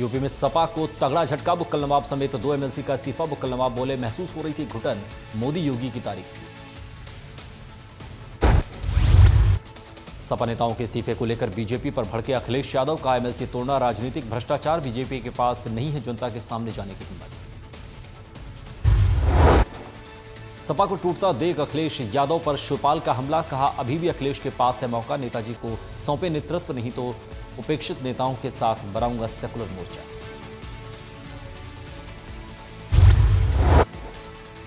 UP में सपा को तगड़ा झटका। बुक्कल नवाब समेत 2 एमएलसी का इस्तीफा। बुक्कल नवाब बोले, महसूस हो रही थी घुटन, मोदी योगी की तारीफ की। सपा नेताओं के इस्तीफे को लेकर बीजेपी पर भड़के अखिलेश यादव का एमएलसी तोड़ना राजनीतिक भ्रष्टाचार। बीजेपी के पास नहीं है जनता के सामने जाने की हिम्मत। सपा को टूटता देख अखिलेश यादव पर शिवपाल का हमला। कहा, अभी भी अखिलेश के पास है मौका, नेताजी को सौंपे नेतृत्व, नहीं तो उपेक्षित नेताओं के साथ बनाऊंगा सेकुलर मोर्चा।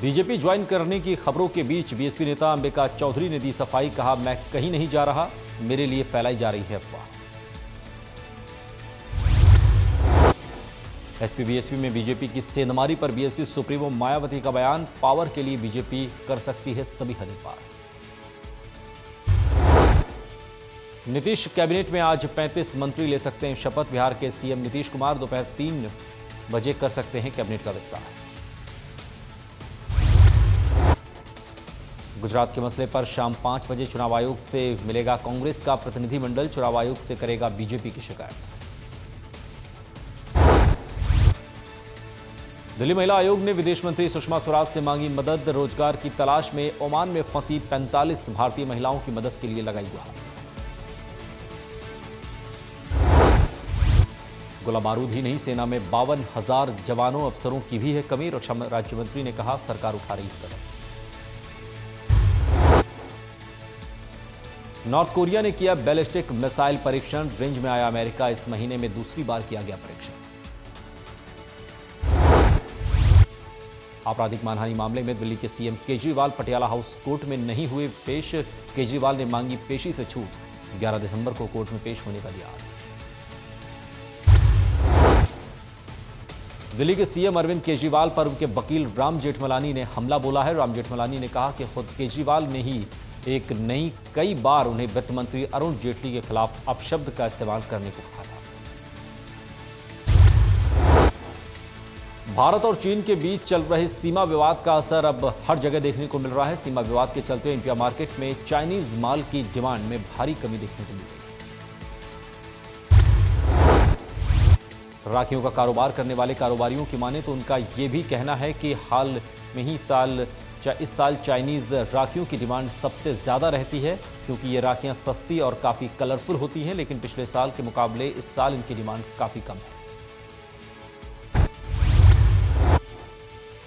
बीजेपी ज्वाइन करने की खबरों के बीच बीएसपी नेता अंबिका चौधरी ने दी सफाई। कहा, मैं कहीं नहीं जा रहा, मेरे लिए फैलाई जा रही है अफवाह। एसपी बीएसपी में बीजेपी की सेंधमारी पर बीएसपी सुप्रीमो मायावती का बयान। पावर के लिए बीजेपी कर सकती है सभी हदें पार। नीतीश कैबिनेट में आज 35 मंत्री ले सकते हैं शपथ। बिहार के सीएम नीतीश कुमार दोपहर 3 बजे कर सकते हैं कैबिनेट का विस्तार। गुजरात के मसले पर शाम 5 बजे चुनाव आयोग से मिलेगा कांग्रेस का प्रतिनिधिमंडल। चुनाव आयोग से करेगा बीजेपी की शिकायत। दिल्ली महिला आयोग ने विदेश मंत्री सुषमा स्वराज से मांगी मदद। रोजगार की तलाश में ओमान में फंसी 45 भारतीय महिलाओं की मदद के लिए लगाई गुहार। गोला बारूद ही नहीं, सेना में 52,000 जवानों अफसरों की भी है कमी। रक्षा राज्य मंत्री ने कहा, सरकार उठा रही है कदम। नॉर्थ कोरिया ने किया बैलिस्टिक मिसाइल परीक्षण। रेंज में आया अमेरिका। इस महीने में दूसरी बार किया गया परीक्षण। आपराधिक मानहानि मामले में दिल्ली के CM Kejriwal Patiala house court में नहीं हुए पेश। केजरीवाल ने मांगी पेशी से छूट। 11 दिसंबर को कोर्ट में पेश होने का दिया आदेश। दिल्ली के सीएम अरविंद केजरीवाल पर उनके वकील राम जेठमलानी ने हमला बोला है। राम जेठमलानी ने कहा कि खुद केजरीवाल ने ही कई बार उन्हें वित्त मंत्री अरुण जेटली के खिलाफ अपशब्द का इस्तेमाल करने को कहा था। भारत और चीन के बीच चल रहे सीमा विवाद का असर अब हर जगह देखने को मिल रहा है। सीमा विवाद के चलते इंडिया मार्केट में चाइनीज माल की डिमांड में भारी कमी देखने को मिल रही है। राखियों का कारोबार करने वाले कारोबारियों की माने तो उनका यह भी कहना है कि हाल में ही इस साल चाइनीज राखियों की डिमांड सबसे ज्यादा रहती है, क्योंकि ये राखियां सस्ती और काफी कलरफुल होती हैं। लेकिन पिछले साल के मुकाबले इस साल इनकी डिमांड काफी कम है।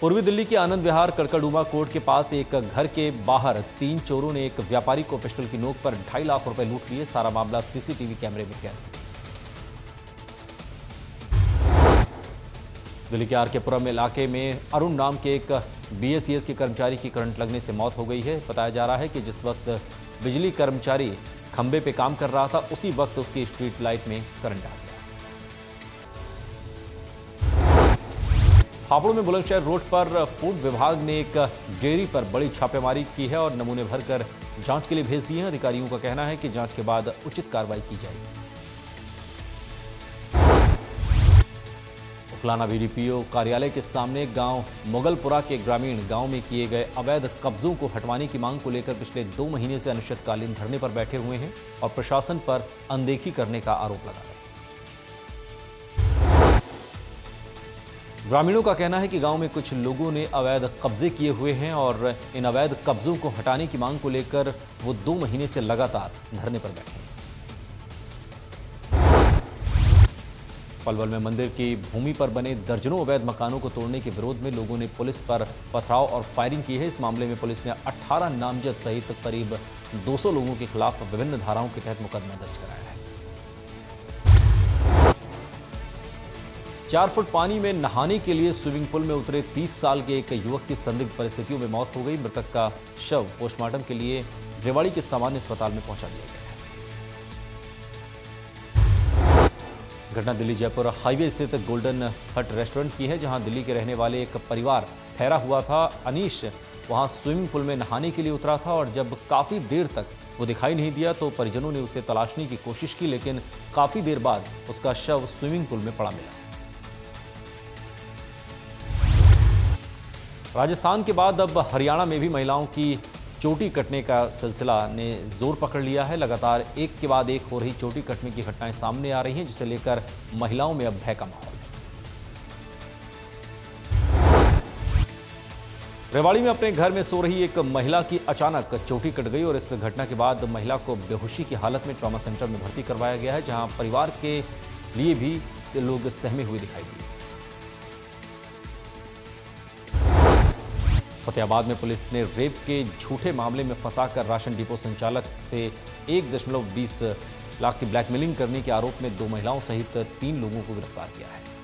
पूर्वी दिल्ली के आनंद विहार कड़कड़डूमा कोर्ट के पास एक घर के बाहर 3 चोरों ने एक व्यापारी को पिस्टल की नोक पर 2.5 लाख रुपए लूट लिए। सारा मामला सीसीटीवी कैमरे में कैद। दिल्ली के आरकेपुरम इलाके में अरुण नाम के एक बीएसईएस के कर्मचारी की करंट लगने से मौत हो गई है। बताया जा रहा है कि जिस वक्त बिजली कर्मचारी खंबे पे काम कर रहा था, उसी वक्त उसकी स्ट्रीट लाइट में करंट आ गया। हापुड़ में बुलंदशहर रोड पर फूड विभाग ने एक डेयरी पर बड़ी छापेमारी की है और नमूने भरकर जांच के लिए भेज दिए हैं। अधिकारियों का कहना है कि जांच के बाद उचित कार्रवाई की जाएगी। उकलाना बीडीपीओ कार्यालय के सामने गांव मुगलपुरा के ग्रामीण गांव में किए गए अवैध कब्जों को हटवाने की मांग को लेकर पिछले 2 महीने से अनिश्चितकालीन धरने पर बैठे हुए हैं और प्रशासन पर अनदेखी करने का आरोप लगा रहे हैं। ग्रामीणों का कहना है कि गांव में कुछ लोगों ने अवैध कब्जे किए हुए हैं और इन अवैध कब्जों को हटाने की मांग को लेकर वो 2 महीने से लगातार धरने पर बैठे हैं। पलवल में मंदिर की भूमि पर बने दर्जनों अवैध मकानों को तोड़ने के विरोध में लोगों ने पुलिस पर पथराव और फायरिंग की है। इस मामले में पुलिस ने 18 नामजद सहित करीब 200 लोगों के खिलाफ विभिन्न धाराओं के तहत मुकदमा दर्ज कराया है। 4 फुट पानी में नहाने के लिए स्विमिंग पूल में उतरे 30 साल के एक युवक की संदिग्ध परिस्थितियों में मौत हो गई। मृतक का शव पोस्टमार्टम के लिए रेवाड़ी के सामान्य अस्पताल में पहुंचा दिया गया है। घटना दिल्ली जयपुर हाईवे स्थित गोल्डन हट रेस्टोरेंट की है, जहां दिल्ली के रहने वाले एक परिवार ठहरा हुआ था। अनीश वहां स्विमिंग पूल में नहाने के लिए उतरा था और जब काफी देर तक वो दिखाई नहीं दिया तो परिजनों ने उसे तलाशने की कोशिश की, लेकिन काफी देर बाद उसका शव स्विमिंग पूल में पड़ा मिला। राजस्थान के बाद अब हरियाणा में भी महिलाओं की चोटी कटने का सिलसिला ने जोर पकड़ लिया है। लगातार एक के बाद एक हो रही चोटी कटने की घटनाएं सामने आ रही हैं, जिसे लेकर महिलाओं में अब भय का माहौल है। रेवाड़ी में अपने घर में सो रही एक महिला की अचानक चोटी कट गई और इस घटना के बाद महिला को बेहोशी की हालत में ट्रॉमा सेंटर में भर्ती करवाया गया है, जहां परिवार के लिए भी लोग सहमे हुए दिखाई दिए। फतेहाबाद में पुलिस ने रेप के झूठे मामले में फंसाकर राशन डिपो संचालक से 1.20 लाख की ब्लैकमेलिंग करने के आरोप में 2 महिलाओं सहित 3 लोगों को गिरफ्तार किया है।